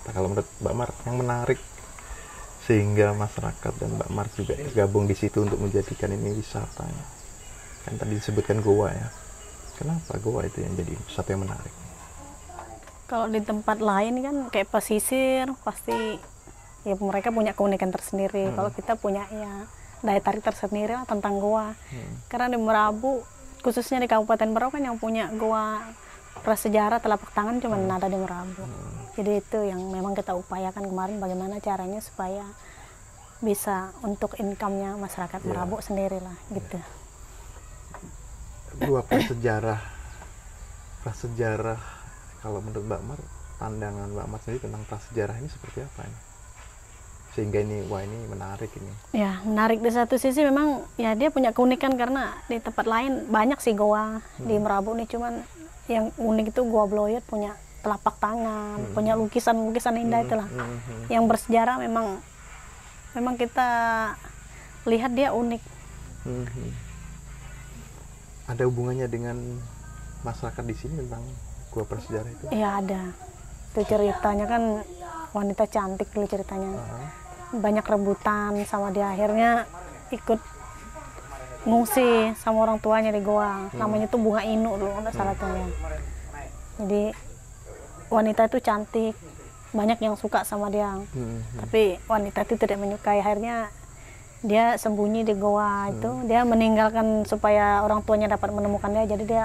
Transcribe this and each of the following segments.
pariwisata. Kalau menurut Mbak Mar yang menarik sehingga masyarakat dan Mbak Mar juga gabung di situ untuk menjadikan ini wisata, kan tadi disebutkan goa ya, kenapa goa itu yang jadi wisata yang menarik? Kalau di tempat lain kan kayak pesisir pasti ya mereka punya keunikan tersendiri. Kalau kita punya ya daya tarik tersendiri lah tentang goa. Karena di Merabu, khususnya di Kabupaten Berau kan yang punya goa prasejarah telapak tangan cuma ada di Merabu. Jadi itu yang memang kita upayakan kemarin, bagaimana caranya supaya bisa untuk income-nya masyarakat Merabu sendiri lah gitu. Goa prasejarah kalau menurut Mbak Mar, pandangan Mbak Mar sendiri tentang prasejarah ini seperti apa ini? Sehingga ini, wah ini menarik ini. Ya, menarik di satu sisi memang ya dia punya keunikan karena di tempat lain banyak sih goa di Merabu nih, cuman yang unik itu Goa Bloyot punya telapak tangan, punya lukisan-lukisan indah itulah. Yang bersejarah memang kita lihat dia unik. Ada hubungannya dengan masyarakat di sini tentang goa prasejarah itu? Iya ada. Itu ceritanya kan wanita cantik dulu ceritanya. Banyak rebutan sama dia, akhirnya ikut ngungsi sama orang tuanya di goa. Namanya tuh Bunga Inu dulu nggak salah tuh ya. Jadi wanita itu cantik, banyak yang suka sama dia. Tapi wanita itu tidak menyukai, akhirnya dia sembunyi di goa itu. Dia meninggalkan supaya orang tuanya dapat menemukan dia, jadi dia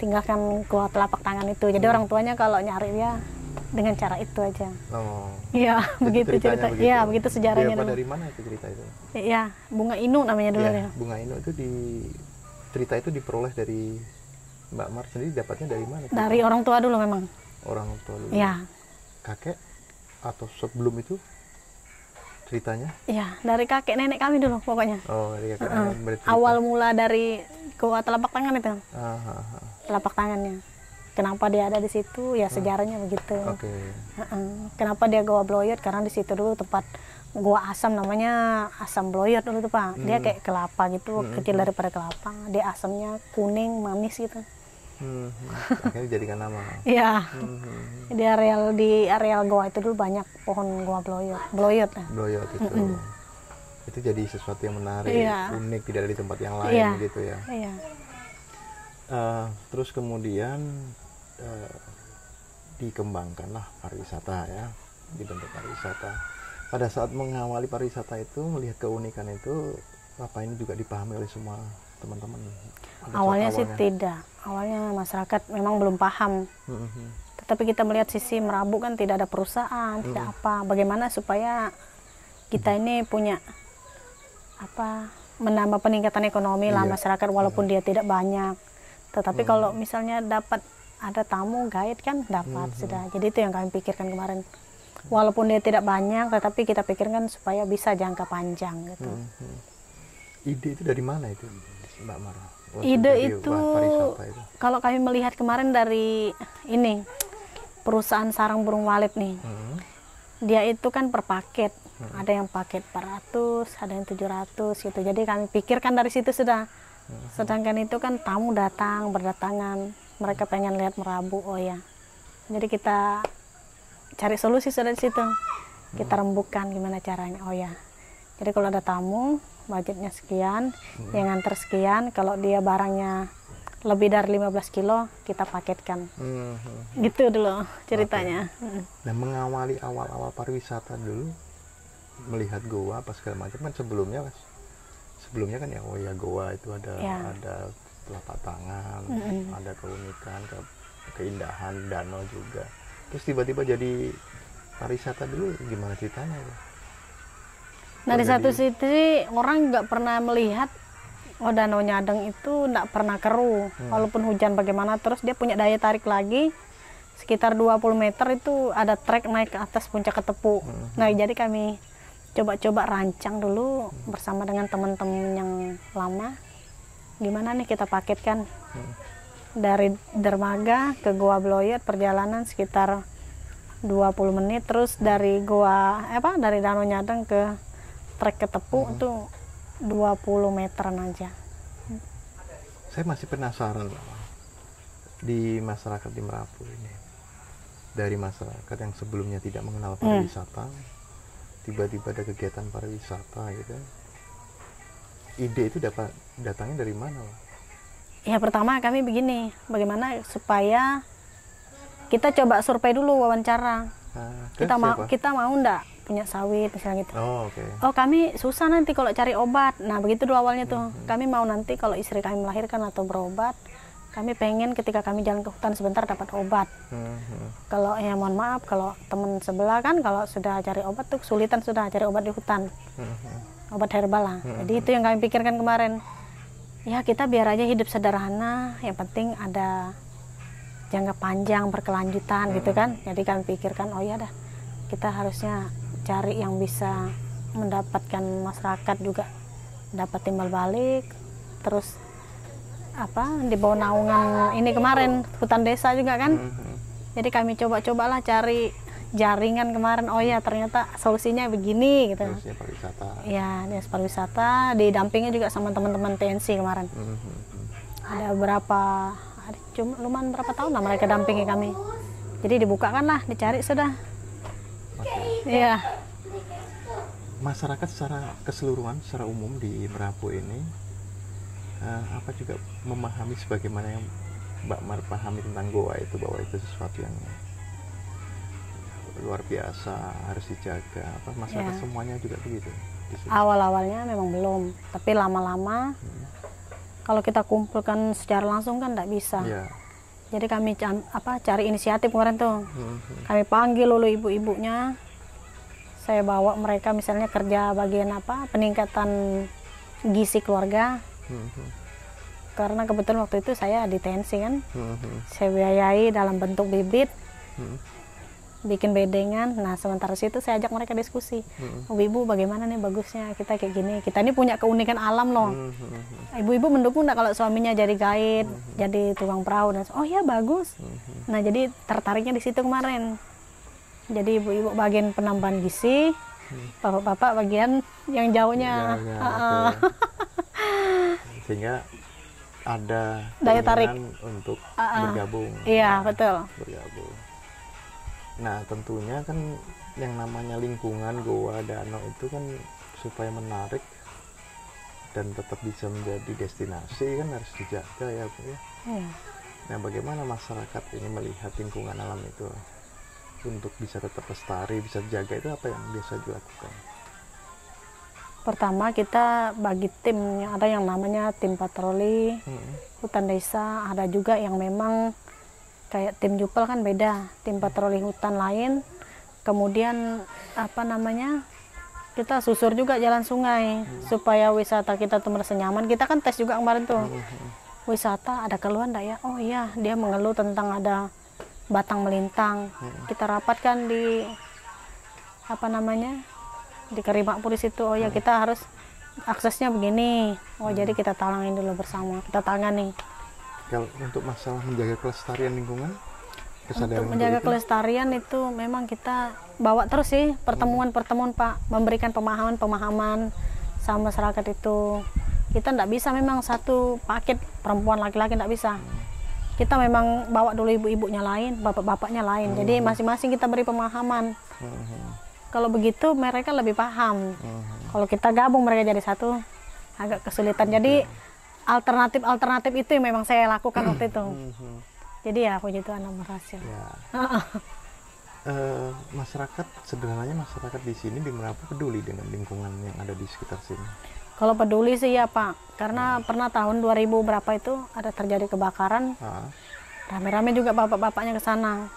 tinggalkan goa telapak tangan itu. Jadi orang tuanya kalau nyari dia dengan cara itu aja. Oh. Iya, begitu cerita. Iya, begitu sejarahnya. Dia dari mana itu cerita itu? Iya, Bunga Inu namanya dulu ya. Bunga Inu itu cerita itu diperoleh dari Mbak Mar sendiri, dapatnya dari mana? Dari orang tua dulu memang. Orang tua dulu. Iya. Kakek atau sebelum itu ceritanya? Iya, dari kakek nenek kami dulu pokoknya. Oh, dari kakek nenek. Awal mula dari goa telapak tangan itu. Telapak tangannya. Kenapa dia ada di situ? Ya sejarahnya begitu. Oke. Kenapa dia Goa Bloyot? Karena di situ dulu tempat goa asam, namanya asam Bloyot dulu tuh Pak. Dia kayak kelapa gitu, kecil daripada kelapa. Dia asamnya kuning, manis gitu. Akhirnya dijadikan nama. Iya. Di areal goa itu dulu banyak pohon goa Bloyot. Bloyot itu. Itu jadi sesuatu yang menarik, unik, tidak ada di tempat yang lain gitu ya. Iya. Terus kemudian dikembangkanlah pariwisata ya, dibentuk pariwisata. Pada saat mengawali pariwisata itu, melihat keunikan itu, apa ini juga dipahami oleh semua teman-teman? Awalnya sih tidak. Awalnya masyarakat memang belum paham. Tetapi kita melihat sisi Merabu kan tidak ada perusahaan, tidak apa. Bagaimana supaya kita ini punya menambah peningkatan ekonomi lah masyarakat walaupun dia tidak banyak. Tetapi kalau misalnya dapat ada tamu guide kan dapat sudah. Jadi itu yang kami pikirkan kemarin. Walaupun dia tidak banyak, tetapi kita pikirkan supaya bisa jangka panjang gitu. Ide itu dari mana itu, Mbak Mar? Ide itu kalau kami melihat kemarin dari ini perusahaan sarang burung walet nih. Dia itu kan per paket. Ada yang paket 400, ada yang 700 gitu. Jadi kami pikirkan dari situ sudah. Sedangkan itu kan tamu berdatangan, mereka pengen lihat Merabu, oh ya. Jadi kita cari solusi sudah di situ. Kita rembukan gimana caranya, oh ya. Jadi kalau ada tamu, budgetnya sekian, yang nganter sekian, kalau dia barangnya lebih dari 15 kilo, kita paketkan. Gitu dulu ceritanya. Nah, mengawali awal-awal pariwisata dulu, melihat goa apa segala macam kan sebelumnya kan ya, oh ya goa itu ada telapak tangan, ada keunikan, keindahan danau juga. Terus tiba-tiba jadi pariwisata dulu, gimana ceritanya itu? Nah di satu sisi orang nggak pernah melihat Danau Nyadeng itu nggak pernah keruh, walaupun hujan bagaimana, terus dia punya daya tarik lagi. Sekitar 20 meter itu ada trek naik ke atas puncak Ketepu. Nah jadi kami coba-coba rancang dulu bersama dengan teman-teman yang lama, gimana nih kita paketkan dari dermaga ke Goa Bloyot, perjalanan sekitar 20 menit, terus dari dari Danau Nyadeng ke trek Ketepu itu 20 meteran aja. Saya masih penasaran di masyarakat di Merabu ini, dari masyarakat yang sebelumnya tidak mengenal pariwisata, tiba-tiba ada kegiatan pariwisata gitu. Ide itu datangnya dari mana? Ya pertama kami begini, bagaimana supaya kita coba survei dulu, wawancara. Kita mau enggak punya sawit misalnya gitu. Oh kami susah nanti kalau cari obat. Nah begitu dulu awalnya tuh. Kami mau nanti kalau istri kami melahirkan atau berobat, kami pengen ketika kami jalan ke hutan sebentar dapat obat. Kalau ya mohon maaf, kalau teman sebelah kan kalau sudah cari obat tuh kesulitan sudah cari obat di hutan. Obat herbal lah. Jadi itu yang kami pikirkan kemarin. Ya kita biar aja hidup sederhana, yang penting ada jangka panjang berkelanjutan gitu kan. Jadi kami pikirkan oh ya dah kita harusnya cari yang bisa mendapatkan masyarakat juga dapat timbal balik, terus di bawah naungan ini kemarin hutan desa juga kan. Jadi kami coba-cobalah cari jaringan kemarin, oh ya ternyata solusinya begini gitu. Solusinya pariwisata. Ya, dinas pariwisata didampingi juga sama teman-teman TNC kemarin. Ada lumayan berapa tahun lah mereka dampingi kami. Jadi dibukakan lah, dicari sudah. Iya. Masyarakat secara keseluruhan, secara umum di Merapu ini apa juga memahami sebagaimana yang Mbak Mar pahami tentang goa itu, bahwa itu sesuatu yang luar biasa harus dijaga. Masyarakat semuanya juga begitu? Awal-awalnya memang belum, tapi lama-lama kalau kita kumpulkan secara langsung kan tidak bisa. Jadi kami cari inisiatif kemarin tuh. Kami panggil dulu ibu-ibunya, saya bawa mereka misalnya kerja bagian peningkatan gizi keluarga. Karena kebetulan waktu itu saya di TNC kan, saya biayai dalam bentuk bibit, bikin bedengan. Nah sementara situ saya ajak mereka diskusi. Ibu bagaimana nih bagusnya kita kayak gini, kita ini punya keunikan alam loh. Ibu-ibu mendukung nggak kalau suaminya jadi guide, jadi tukang perahu, dan oh ya bagus. Nah jadi tertariknya di situ kemarin. Jadi ibu-ibu bagian penambahan gizi, bapak-bapak bagian yang jauhnya. Sehingga ada daya tarik untuk bergabung. Iya betul. Bergabung. Nah tentunya kan yang namanya lingkungan goa danau itu kan supaya menarik dan tetap bisa menjadi destinasi kan harus dijaga ya Bu ya. Nah bagaimana masyarakat ini melihat lingkungan alam itu untuk bisa tetap lestari, bisa dijaga, itu apa yang biasa dilakukan? Pertama kita bagi tim, ada yang namanya tim patroli hutan desa, ada juga yang memang kayak tim Jupel kan beda, tim patroli hutan lain. Kemudian kita susur juga jalan sungai supaya wisata kita tuh merasa nyaman. Kita kan tes juga kemarin tuh, wisata ada keluhan enggak ya? Oh iya, dia mengeluh tentang ada batang melintang. Kita rapatkan di di Kerimakpur di situ. Oh ya kita harus aksesnya begini. Oh jadi kita talangin dulu bersama, kita tangani. Kalau untuk masalah menjaga kelestarian lingkungan, untuk menjaga kelestarian itu memang kita bawa terus sih pertemuan-pertemuan Pak, memberikan pemahaman-pemahaman sama masyarakat itu. Kita tidak bisa memang satu paket perempuan laki-laki, tidak bisa. Kita memang bawa dulu ibu-ibunya lain, bapak-bapaknya lain. Jadi masing-masing kita beri pemahaman. Kalau begitu mereka lebih paham. Kalau kita gabung mereka jadi satu, agak kesulitan. Jadi alternatif itu yang memang saya lakukan waktu itu. Jadi ya puji Tuhan berhasil. Masyarakat sederhananya, masyarakat di sini di Merapu peduli dengan lingkungan yang ada di sekitar sini. Kalau peduli sih ya Pak, karena pernah tahun 2000 berapa itu ada terjadi kebakaran. Rame-rame juga bapak-bapaknya ke sana.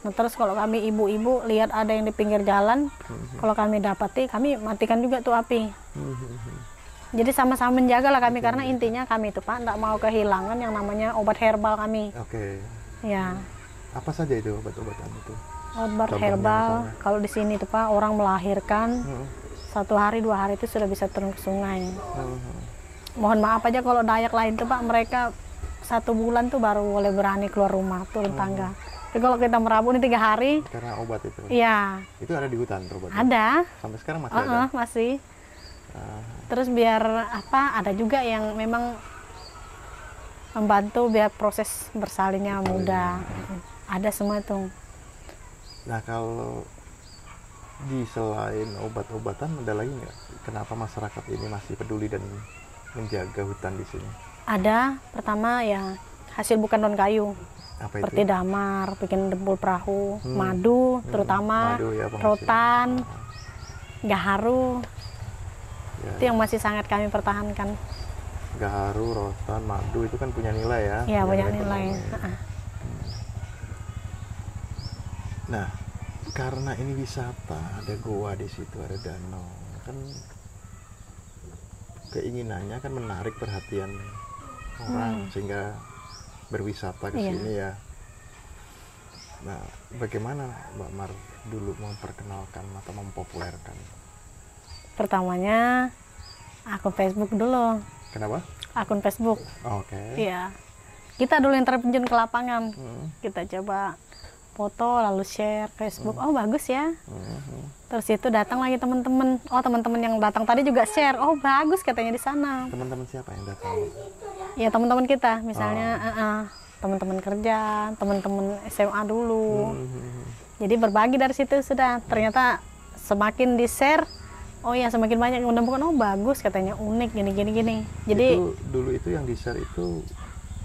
Nah, terus kalau kami ibu-ibu lihat ada yang di pinggir jalan, kalau kami dapati, kami matikan juga tuh api. Jadi sama-sama menjaga lah kami, karena intinya kami itu Pak, tidak mau kehilangan yang namanya obat herbal kami. Ya. Apa saja itu obat-obatan itu? Obat herbal, kalau di sini tuh Pak, orang melahirkan, 1 hari 2 hari itu sudah bisa turun ke sungai. Mohon maaf aja kalau Dayak lain tuh Pak, mereka 1 bulan tuh baru boleh berani keluar rumah, turun tangga. Tapi kalau kita Merapu ini 3 hari. Karena obat itu? Iya. Itu ada di hutan obatnya? Ada. Sampai sekarang masih ada? Masih. Terus biar ada juga yang memang membantu biar proses bersalinnya mudah. Ada semua itu. Nah kalau di selain obat-obatan ada lagi nggak? Kenapa masyarakat ini masih peduli dan menjaga hutan di sini? Ada, pertama ya hasil bukan daun kayu. Apa Seperti itu? damar, bikin dempul perahu, madu terutama, Madu ya, rotan, gaharu. Ya, Itu yang masih sangat kami pertahankan. gaharu, rotan, madu itu kan punya nilai ya? Ya, banyak nilai. Nah, karena ini wisata, ada goa di situ, ada danau, kan keinginannya kan menarik perhatian orang sehingga berwisata ke sini ya. Nah, bagaimana Mbak Mar dulu memperkenalkan atau mempopulerkan? Pertamanya akun Facebook dulu. Kenapa? Akun Facebook. Oke. Iya. Kita dulu yang terjun ke lapangan. Kita coba foto lalu share Facebook. Oh, bagus ya. Terus itu datang lagi teman-teman. Oh, teman-teman yang datang tadi juga share. Oh, bagus katanya di sana. Teman-teman siapa yang datang? Ya, teman-teman kita. Misalnya teman-teman kerja, teman-teman SMA dulu. Jadi berbagi dari situ sudah. Ternyata semakin di-share, oh ya semakin banyak yang menemukan, oh bagus katanya, unik gini. Jadi itu dulu itu yang di-share itu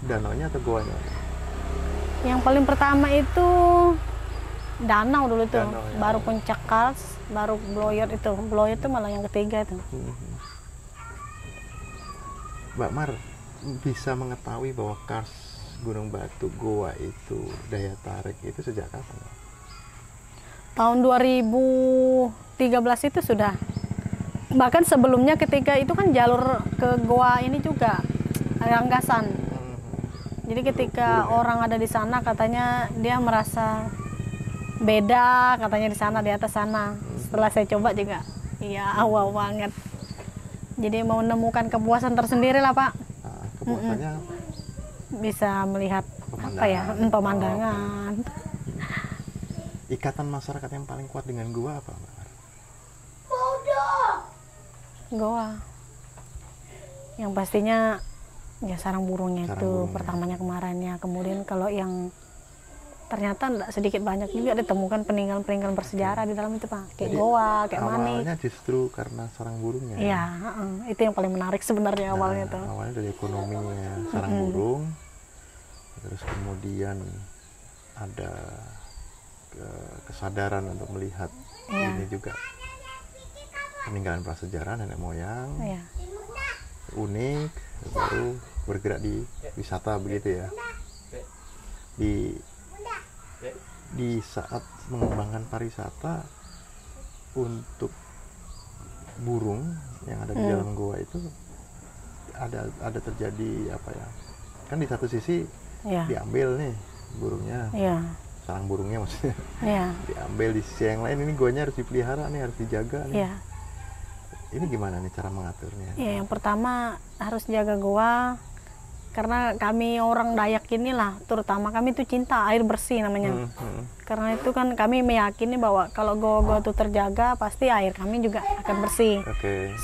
danaunya atau goanya? yang paling pertama itu danau dulu tuh, Danau, ya. baru Puncak Kars, baru Bloyer itu. Bloyer itu malah yang ketiga itu. Mbak Mar bisa mengetahui bahwa Kars Gunung Batu Goa itu daya tarik itu sejak kapan? Tahun 2013 itu sudah. Bahkan sebelumnya ketika itu kan jalur ke Goa ini juga Ranggasan. Jadi ketika orang ada di sana katanya dia merasa beda katanya di sana, di atas sana. Setelah saya coba juga, iya wow banget. Jadi mau menemukan kepuasan tersendiri lah Pak. Nah, kepuasannya bisa melihat apa ya, pemandangan. Ikatan masyarakat yang paling kuat dengan gua apa, Mbak? Goa. Yang pastinya ya sarang burungnya itu pertamanya kemarin ya. Kemudian kalau yang ternyata enggak sedikit banyak juga ditemukan peninggalan-peninggalan bersejarah di dalam itu Pak. Kayak Goa, kayak Manik. Awalnya justru karena sarang burungnya. Iya, itu yang paling menarik sebenarnya awalnya tuh. Awalnya dari ekonominya sarang burung. Terus kemudian ada kesadaran untuk melihat ini juga peninggalan prasejarah nenek moyang. Iya. Unik, baru bergerak di wisata begitu ya. Di saat mengembangkan pariwisata untuk burung yang ada di dalam goa itu ada terjadi apa ya? Kan di satu sisi diambil nih burungnya. Sarang burungnya maksudnya. Diambil di sisi yang lain, ini goanya harus dipelihara nih, harus dijaga nih. Ini gimana nih cara mengaturnya? Ya, yang pertama harus jaga goa karena kami orang Dayak inilah, terutama kami itu cinta air bersih namanya. Karena itu kan kami meyakini bahwa kalau goa-goa itu terjaga pasti air kami juga akan bersih.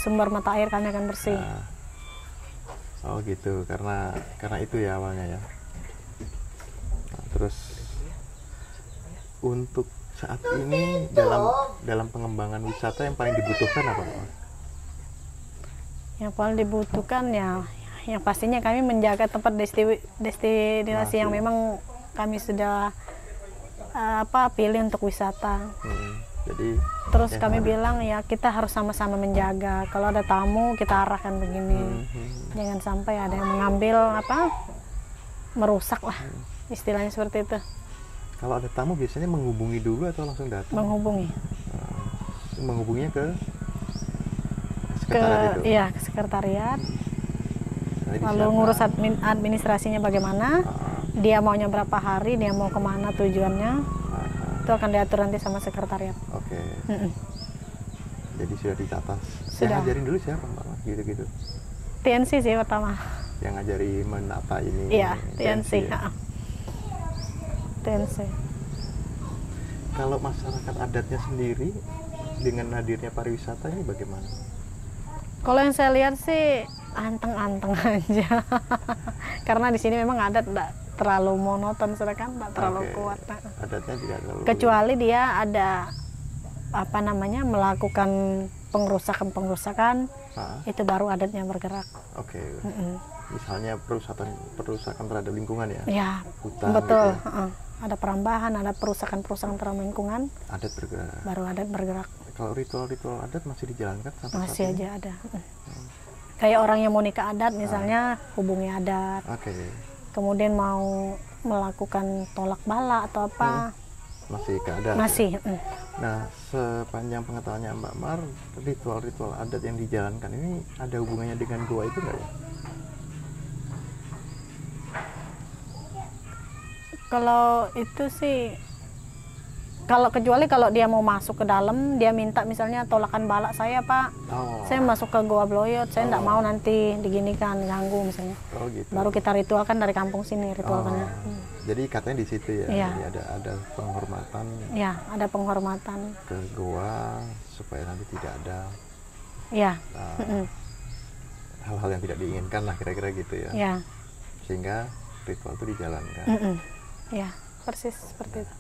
Sumber mata air kami akan bersih. Oh gitu, karena itu ya awalnya ya. Nah, terus untuk saat ini dalam pengembangan wisata yang paling dibutuhkan apa Pak? Yang paling dibutuhkan ya yang pastinya kami menjaga tempat destinasi yang memang kami sudah pilih untuk wisata. Jadi terus kami bilang ya kita harus sama-sama menjaga. Kalau ada tamu kita arahkan begini. Jangan sampai ada yang mengambil merusak lah. Istilahnya seperti itu. Kalau ada tamu biasanya menghubungi dulu atau langsung datang? Menghubungi. Menghubunginya ke sekretariat itu? Iya, ke sekretariat. Lalu ngurus administrasinya bagaimana, dia maunya berapa hari, dia mau kemana tujuannya, itu akan diatur nanti sama sekretariat. Oke. Jadi sudah ditata. Sudah. Yang ngajarin dulu siapa Mbak? Gitu-gitu. TNC sih pertama. Yang ngajari menata ini. Iya, TNC. TNC. Kalau masyarakat adatnya sendiri dengan hadirnya pariwisata ini bagaimana? Kalau yang saya lihat sih anteng-anteng aja. Karena di sini memang adat terlalu monoton, kan nggak terlalu kuat. Adatnya tidak terlalu. Kecuali dia ada apa namanya melakukan pengrusakan, itu baru adatnya bergerak. Oke. Misalnya perusakan terhadap lingkungan ya? Ya, hutan. Betul. Gitu ya? Ada perambahan, ada perusakan terhadap lingkungan. Adat bergerak. Baru adat bergerak. Kalau ritual-ritual adat masih dijalankan sampai masih saat aja ada. Kayak orang yang mau nikah adat misalnya hubungi adat. Kemudian mau melakukan tolak bala atau apa. Masih ke adat. Masih. Ya? Nah, sepanjang pengetahuannya Mbak Mar, ritual-ritual adat yang dijalankan ini ada hubungannya dengan goa itu nggak ya? Kalau itu sih, kecuali kalau dia mau masuk ke dalam, dia minta misalnya tolakan balak saya Pak, saya masuk ke Goa Bloyot, saya nggak mau nanti diginikan, ganggu misalnya. Gitu. Baru kita ritualkan dari kampung sini ritualnya. Jadi katanya di situ ya, Iya. Jadi ada penghormatan. Ya, ada penghormatan ke goa supaya nanti tidak ada. Ya. Hal-hal yang tidak diinginkan lah kira-kira gitu ya. Ya. Sehingga ritual itu dijalankan. Ya, persis seperti itu.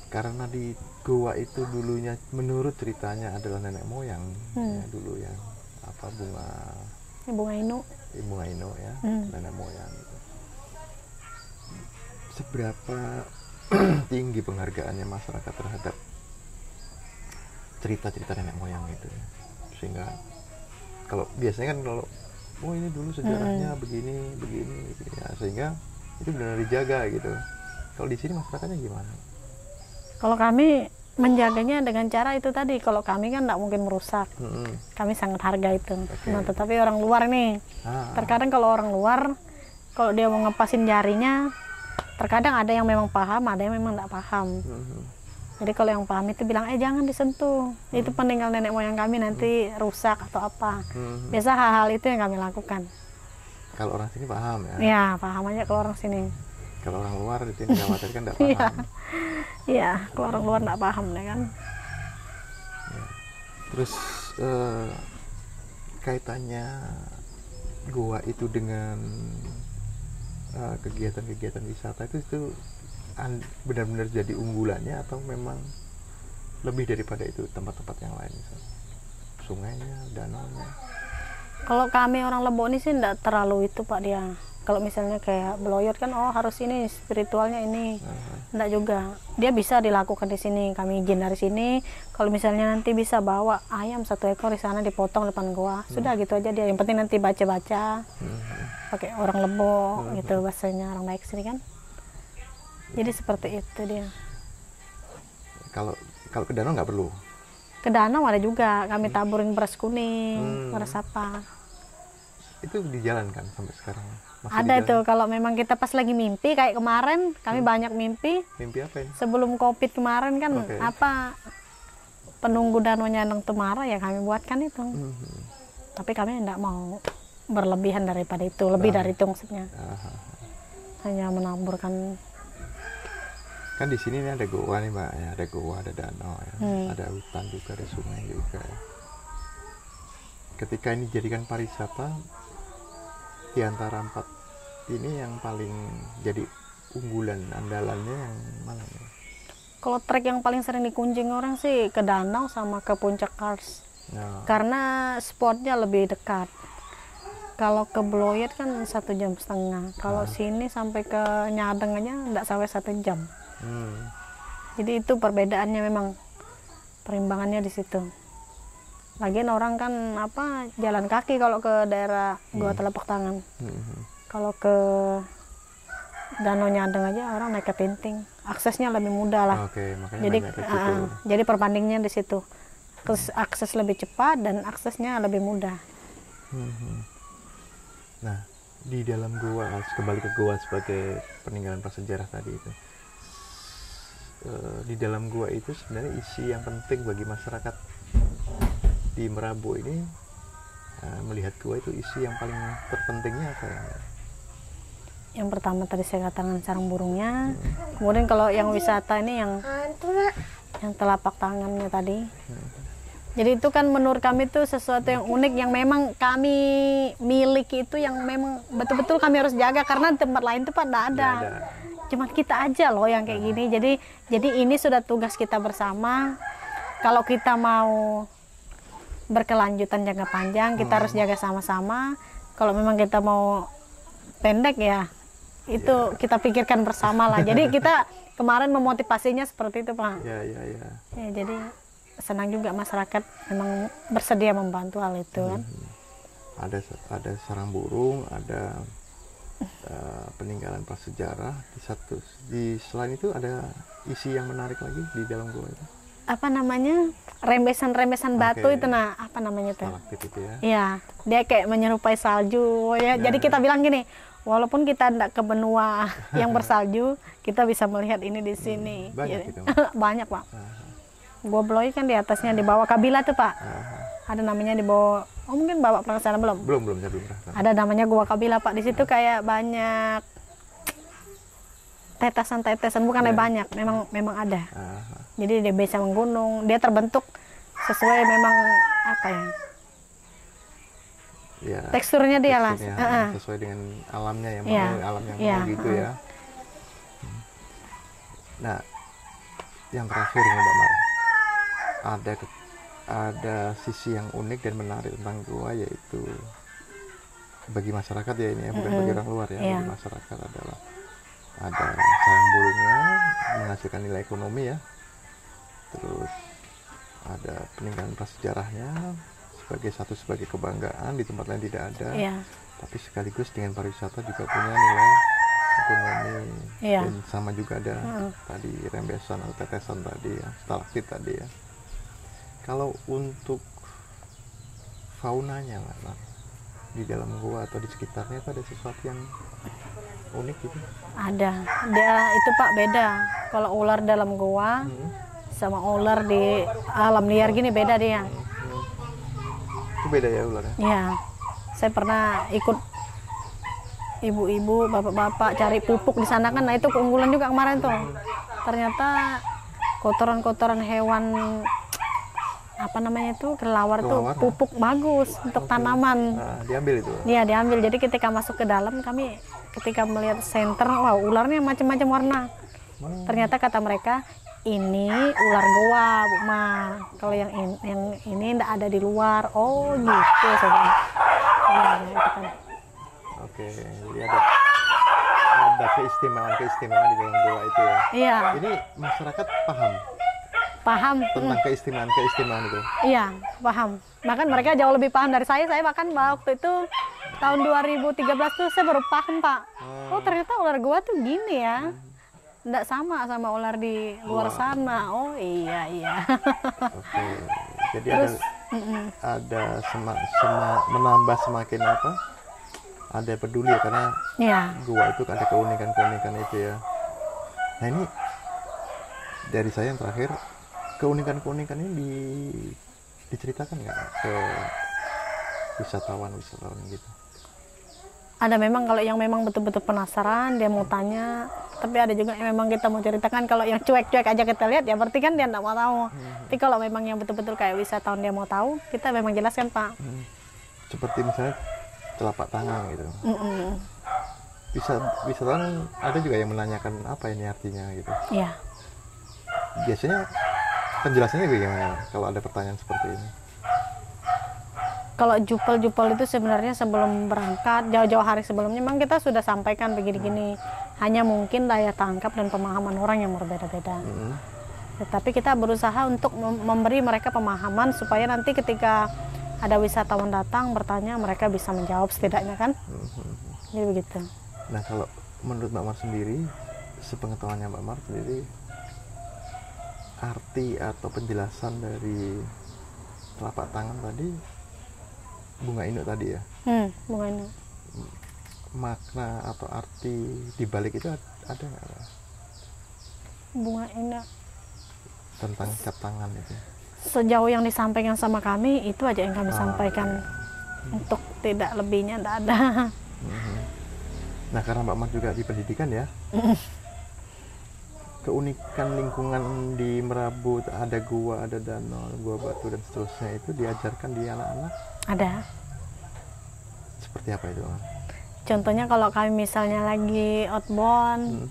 Karena di goa itu dulunya menurut ceritanya adalah nenek moyang ya, dulu ya apa bunga inu ya, nenek moyang gitu. Seberapa tinggi penghargaannya masyarakat terhadap cerita-cerita nenek moyang itu ya? Sehingga kalau biasanya kan kalau ini dulu sejarahnya begini ya, sehingga itu benar dijaga gitu. Kalau di sini masyarakatnya gimana? Kalau kami menjaganya dengan cara itu tadi. Kalau kami kan tidak mungkin merusak. Kami sangat harga itu. Nah, tetapi orang luar nih, terkadang kalau orang luar, kalau dia mau ngepasin jarinya, terkadang ada yang memang paham, ada yang memang tidak paham. Jadi kalau yang paham itu bilang, jangan disentuh. Itu peninggal nenek moyang kami nanti rusak atau apa. Biasa hal-hal itu yang kami lakukan. Kalau orang sini paham ya? Iya, paham aja kalau orang sini. Kalau orang luar itu yang dikhawatirkan tidak paham. Iya, kalau orang luar tidak paham ya kan. Ya. Terus kaitannya goa itu dengan kegiatan-kegiatan wisata itu benar-benar jadi unggulannya atau memang lebih daripada itu tempat-tempat yang lain, misalnya sungainya, danaunya? Kalau kami orang Lebok ini sih tidak terlalu itu Pak dia. Kalau misalnya kayak Bloyot kan harus ini spiritualnya ini. Enggak juga. Dia bisa dilakukan di sini. Kami izin dari sini. Kalau misalnya nanti bisa bawa ayam 1 ekor di sana dipotong depan goa. Sudah gitu aja dia. Yang penting nanti baca-baca. Pakai orang Lebok gitu bahasanya orang baik sini kan. Jadi seperti itu dia. Kalau ke danau nggak perlu? Ke danau ada juga. Kami taburin beras kuning, beras apa. Itu dijalankan sampai sekarang? Ada itu kalau memang kita pas lagi mimpi kayak kemarin kami banyak mimpi. Mimpi apa ini? Sebelum Covid kemarin kan apa penunggu danau Nyandeng Tumara ya kami buatkan itu. Tapi kami tidak mau berlebihan daripada itu, lebih dari itu maksudnya. Hanya menaburkan. Kan di sini ada goa nih Mbak ya, ada goa, ada danau ya, ada hutan juga, ada sungai juga. Ketika ini dijadikan pariwisata, di antara 4 ini yang paling jadi unggulan andalannya yang mana ya? Kalau trek yang paling sering dikunjungi orang sih ke danau sama ke puncak Kars. Karena spotnya lebih dekat. Kalau ke Bloyot kan 1,5 jam. Kalau sini sampai ke Nyadeng aja enggak sampai 1 jam. Jadi itu perbedaannya memang, perimbangannya di situ. Lagian orang kan jalan kaki kalau ke daerah Goa Telapak Tangan. Kalau ke Danau Nyadeng aja orang naik ke Tinting. Aksesnya lebih mudah lah. Jadi perbandingannya di situ. Akses lebih cepat dan aksesnya lebih mudah. Nah, di dalam goa, kembali ke goa sebagai peninggalan prasejarah tadi itu. Di dalam goa itu sebenarnya isi yang penting bagi masyarakat di Merabu ini, melihat goa itu isi yang paling terpentingnya apa ya? Yang pertama tadi saya katakan sarang burungnya. Kemudian kalau yang wisata ini yang telapak tangannya tadi. Jadi itu kan menurut kami itu sesuatu yang unik yang memang kami miliki, itu yang memang betul-betul kami harus jaga karena di tempat lain itu Pak tidak ada. cuman kita aja loh yang kayak gini. Jadi ini sudah tugas kita bersama. Kalau kita mau berkelanjutan jangka panjang, kita harus jaga sama-sama. Kalau memang kita mau pendek ya, itu kita pikirkan bersama lah. Jadi kita kemarin memotivasinya seperti itu, Pak. Ya. Ya, jadi senang juga masyarakat memang bersedia membantu hal itu kan. Ada sarang burung, ada peninggalan prasejarah di selain itu ada isi yang menarik lagi di dalam gua itu. Apa namanya, rembesan batu itu, nah apa namanya tuh? Stalaktit itu ya. Iya, dia kayak menyerupai salju ya. Jadi kita bilang gini, walaupun kita tidak ke benua yang bersalju, kita bisa melihat ini di sini. Banyak gitu. Banyak, Pak. Gua Bloy kan di atasnya, di bawah Kabila tuh, Pak. Ada namanya di bawah. Oh, mungkin Bapak pernah ke sana belum? Belum, saya belum pernah. Ada namanya Gua Kabila, Pak. Di situ kayak banyak tetesan, bukan banyak, memang ada. Jadi dia bisa menggunung, dia terbentuk sesuai memang apa ya? Ya, teksturnya dia lah. Sesuai dengan alamnya ya, alam yang mau gitu ya. Nah, yang terakhir nih Mbak Mar, ada sisi yang unik dan menarik tentang gua, yaitu bagi masyarakat ya ini ya, bukan bagi orang luar ya. Bagi masyarakat adalah ada sarang burungnya menghasilkan nilai ekonomi ya, terus ada peninggalan prasejarahnya sebagai kebanggaan, di tempat lain tidak ada, tapi sekaligus dengan pariwisata juga punya nilai ekonomi. Dan sama juga ada tadi rembesan atau tetesan tadi ya, stalaktit tadi ya. Kalau untuk faunanya lah, di dalam gua atau di sekitarnya itu ada sesuatu yang unik gitu? Ada, dia itu Pak beda. Kalau ular dalam gua sama ular di alam liar gini beda dia. Itu beda ya ularnya? Iya, saya pernah ikut ibu-ibu, bapak-bapak cari pupuk di sana kan. Nah itu keunggulan juga kemarin tuh. Ternyata kotoran-kotoran hewan apa namanya itu kelelawar tuh pupuk bagus untuk tanaman. Nah, diambil itu? Iya diambil. Jadi ketika masuk ke dalam kami ketika melihat senter, wow ularnya macam-macam warna. Ternyata kata mereka ini ular goa Bu Mar. Kalau yang ini tidak ada di luar. Oh gitu saudara. Itu kan. Oke, jadi ada keistimewaan di dalam goa itu ya. Iya. Ini masyarakat paham tentang keistimewaan itu. Iya, paham. Bahkan mereka jauh lebih paham dari saya. Saya bahkan waktu itu tahun 2013 tuh saya baru paham, Pak. Oh, ternyata ular gua tuh gini ya. Nggak sama ular di luar sana. Oh, iya. Oke. Jadi terus, ada menambah semakin apa? Ada peduli ya, karena gua itu ada keunikan itu ya. Nah, ini dari saya yang terakhir, keunikan ini diceritakan nggak ke wisatawan gitu? Ada memang, kalau yang memang betul-betul penasaran dia mau tanya, tapi ada juga yang memang kita mau ceritakan. Kalau yang cuek-cuek aja kita lihat ya berarti kan dia nggak mau tahu. Tapi kalau memang yang betul-betul kayak wisatawan dia mau tahu, kita memang jelaskan Pak. Seperti misalnya telapak tangan gitu. Wisatawan ada juga yang menanyakan apa ini artinya gitu. Iya. Biasanya penjelasannya bagaimana kalau ada pertanyaan seperti ini? Kalau jupel itu sebenarnya sebelum berangkat, jauh-jauh hari sebelumnya memang kita sudah sampaikan begini-gini. Hanya mungkin daya tangkap dan pemahaman orang yang berbeda-beda. Tetapi kita berusaha untuk memberi mereka pemahaman supaya nanti ketika ada wisatawan datang bertanya, mereka bisa menjawab setidaknya kan. Jadi begitu. Nah, kalau menurut Mbak Mar sendiri, sepengetahuannya Mbak Mar sendiri, arti atau penjelasan dari telapak tangan tadi, bunga induk tadi ya, bunga induk, makna atau arti dibalik itu ada nggak? Bunga induk tentang cap tangan itu, sejauh yang disampaikan sama kami itu aja yang kami sampaikan. Untuk tidak lebihnya tidak ada. Nah, karena Mbak Mar juga di pendidikan ya, keunikan lingkungan di Merabu, ada gua, ada danau, gua batu dan seterusnya, itu diajarkan di anak-anak? Ada. Seperti apa itu? Contohnya kalau kami misalnya lagi outbound,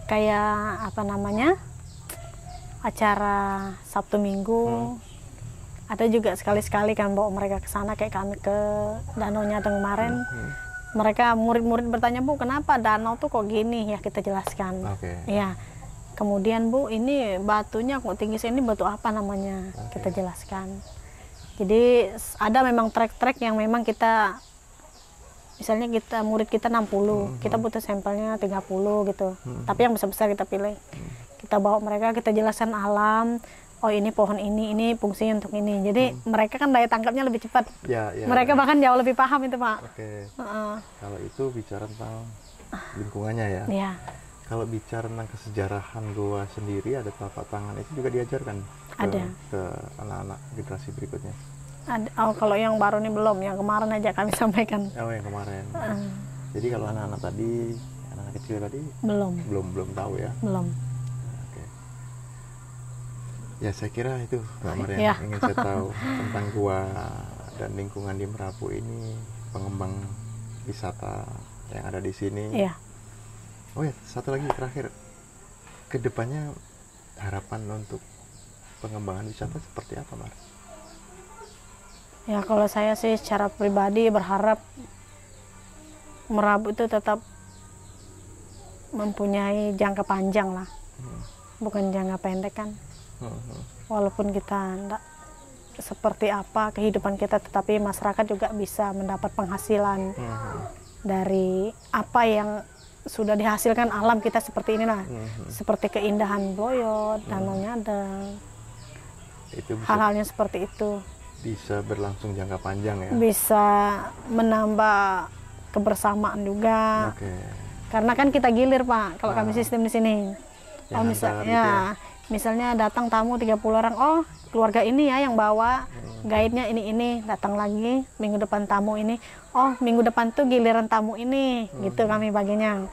kayak apa namanya, acara Sabtu Minggu. Ada juga sekali-sekali kan bawa mereka ke sana, kayak kami ke Danau Nyadeng kemarin. Mereka murid-murid bertanya, Bu, kenapa danau tuh kok gini? Ya kita jelaskan. Ya. Kemudian, Bu, ini batunya kok tinggi sini, batu apa namanya? Kita jelaskan. Jadi ada memang trek-trek yang memang kita, misalnya kita murid kita 60, kita butuh sampelnya 30 gitu. Tapi yang besar-besar kita pilih. Kita bawa mereka, kita jelaskan alam. Oh, ini pohon ini fungsinya untuk ini. Jadi mereka kan daya tangkapnya lebih cepat. Mereka bahkan jauh lebih paham itu, Pak. Kalau itu bicara tentang lingkungannya ya. Kalau bicara tentang kesejarahan goa sendiri, ada telapak tangan itu juga diajarkan ke anak-anak generasi berikutnya. Oh, kalau yang baru ini belum, yang kemarin aja kami sampaikan. Oh, yang kemarin. Jadi kalau anak-anak tadi, anak kecil tadi belum tahu ya. Belum. Ya, saya kira itu Mbak Maria yang ingin saya tahu tentang gua dan lingkungan di Merapu ini, pengembang wisata yang ada di sini. Oh ya, satu lagi terakhir, kedepannya harapan untuk pengembangan wisata seperti apa, Mar? Ya, kalau saya sih secara pribadi berharap Merapu itu tetap mempunyai jangka panjang lah, bukan jangka pendek kan. Walaupun kita enggak seperti apa kehidupan kita, tetapi masyarakat juga bisa mendapat penghasilan dari apa yang sudah dihasilkan alam kita seperti inilah, seperti keindahan Bloyot, Danau Nyadeng, hal-halnya seperti itu bisa berlangsung jangka panjang ya, bisa menambah kebersamaan juga. Karena kan kita gilir, Pak, kalau kami sistem di sini. Misalnya datang tamu 30 orang, oh keluarga ini ya yang bawa, guide-nya ini, datang lagi minggu depan tamu ini, oh minggu depan tuh giliran tamu ini, gitu kami baginya.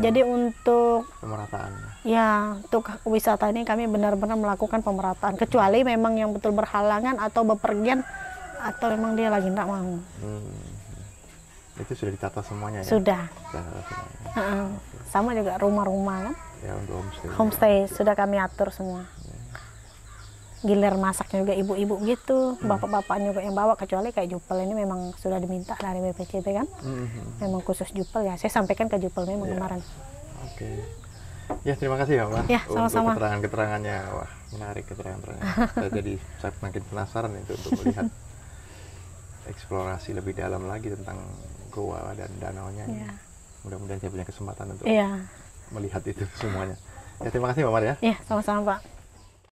Jadi untuk pemerataan. Ya, untuk wisata ini kami benar-benar melakukan pemerataan, kecuali memang yang betul berhalangan atau bepergian, atau memang dia lagi tidak mau. Itu sudah ditata semuanya ya? Sudah. Sama juga rumah-rumah kan? Ya, untuk homestay sudah kami atur semua. Gilir masaknya juga ibu-ibu gitu, bapak-bapaknya juga yang bawa, kecuali kayak Jupel ini memang sudah diminta dari BPCP kan, memang khusus Jupel ya. Saya sampaikan ke Jupel memang kemarin. Ya, terima kasih ya, Mbak. Ya, sama-sama. Untuk keterangan-keterangannya, wah menarik keterangan-keterangan. saya makin penasaran itu untuk melihat eksplorasi lebih dalam lagi tentang goa dan danaunya. Mudah-mudahan saya punya kesempatan untuk melihat itu semuanya. Ya, terima kasih Mbak Mar ya. Iya, sama-sama Pak.